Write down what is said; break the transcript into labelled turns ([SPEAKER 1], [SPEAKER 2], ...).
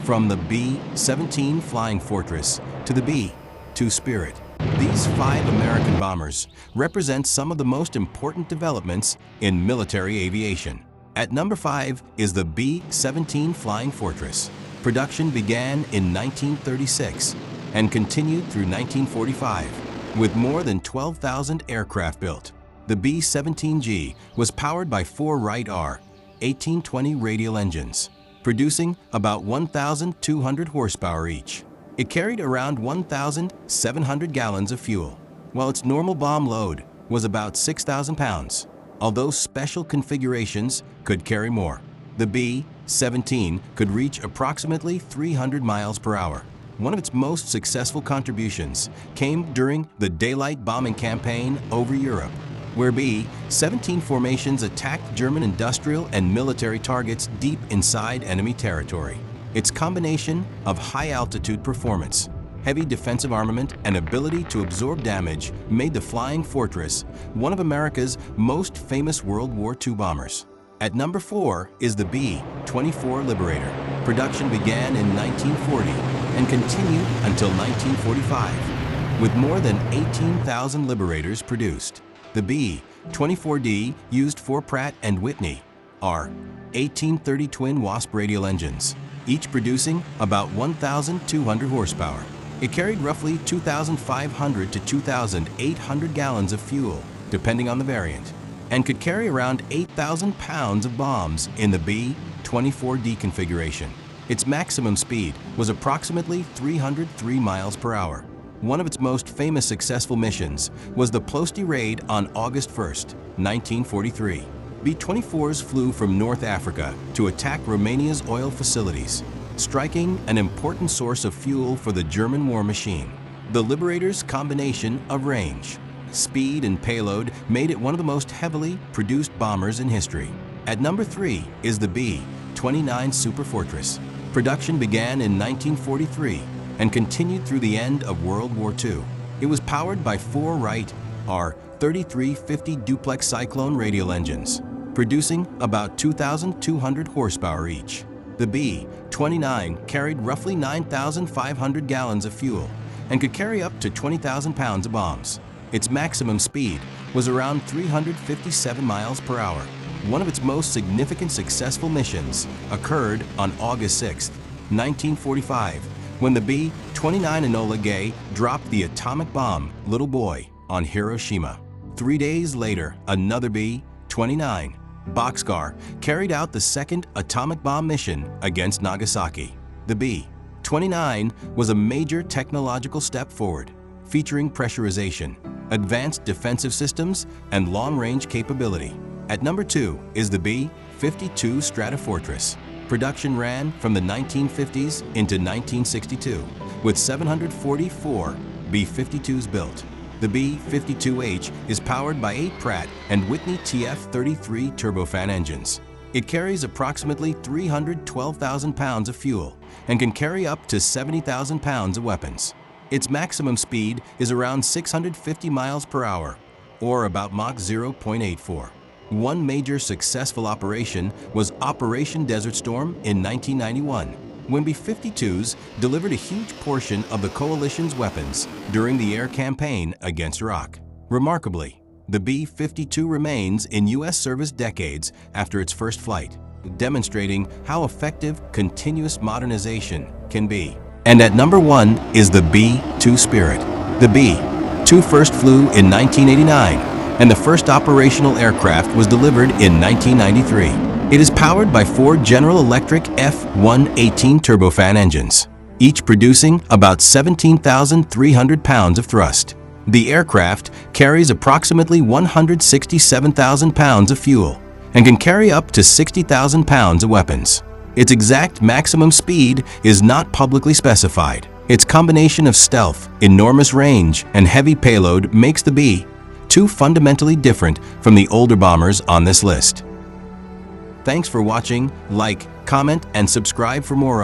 [SPEAKER 1] From the B-17 Flying Fortress to the B-2 Spirit, these 5 American bombers represent some of the most important developments in military aviation. At number 5 is the B-17 Flying Fortress. Production began in 1936 and continued through 1945, with more than 12,000 aircraft built. The B-17G was powered by 4 Wright R-1820 radial engines, producing about 1,200 horsepower each. It carried around 1,700 gallons of fuel, while its normal bomb load was about 6,000 pounds, although special configurations could carry more. The B-17 could reach approximately 300 miles per hour. One of its most successful contributions came during the daylight bombing campaign over Europe, where B-17 formations attacked German industrial and military targets deep inside enemy territory. Its combination of high-altitude performance, heavy defensive armament, and ability to absorb damage made the Flying Fortress one of America's most famous World War II bombers. At number 4 is the B-24 Liberator. Production began in 1940 and continued until 1945, with more than 18,000 Liberators produced. The B-24D used 4 Pratt & Whitney R-1830 twin Wasp radial engines, each producing about 1,200 horsepower. It carried roughly 2,500 to 2,800 gallons of fuel, depending on the variant, and could carry around 8,000 pounds of bombs in the B-24D configuration. Its maximum speed was approximately 303 miles per hour. One of its most famous successful missions was the Ploesti raid on August 1, 1943. B-24s flew from North Africa to attack Romania's oil facilities, striking an important source of fuel for the German war machine. The Liberator's combination of range, speed, and payload made it one of the most heavily produced bombers in history. At number 3 is the B-29 Superfortress. Production began in 1943 and continued through the end of World War II. It was powered by 4 Wright R-3350 duplex Cyclone radial engines, producing about 2,200 horsepower each. The B-29 carried roughly 9,500 gallons of fuel and could carry up to 20,000 pounds of bombs. Its maximum speed was around 357 miles per hour. One of its most significant successful missions occurred on August 6, 1945, when the B-29 Enola Gay dropped the atomic bomb Little Boy on Hiroshima. 3 days later, another B-29 Boxcar carried out the second atomic bomb mission against Nagasaki. The B-29 was a major technological step forward, featuring pressurization, advanced defensive systems, and long-range capability. At number 2 is the B-52 Stratofortress. Production ran from the 1950s into 1962, with 744 B-52s built. The B-52H is powered by 8 Pratt & Whitney TF-33 turbofan engines. It carries approximately 312,000 pounds of fuel and can carry up to 70,000 pounds of weapons. Its maximum speed is around 650 miles per hour, or about Mach 0.84. One major successful operation was Operation Desert Storm in 1991, when B-52s delivered a huge portion of the coalition's weapons during the air campaign against Iraq. Remarkably, the B-52 remains in U.S. service decades after its first flight, demonstrating how effective continuous modernization can be. And at number 1 is the B-2 Spirit. The B-2 first flew in 1989, and the first operational aircraft was delivered in 1993. It is powered by 4 General Electric F-118 turbofan engines, each producing about 17,300 pounds of thrust. The aircraft carries approximately 167,000 pounds of fuel and can carry up to 60,000 pounds of weapons. Its exact maximum speed is not publicly specified. Its combination of stealth, enormous range, and heavy payload makes the B-2 fundamentally different from the older bombers on this list. Thanks for watching. Like, comment, and subscribe for more.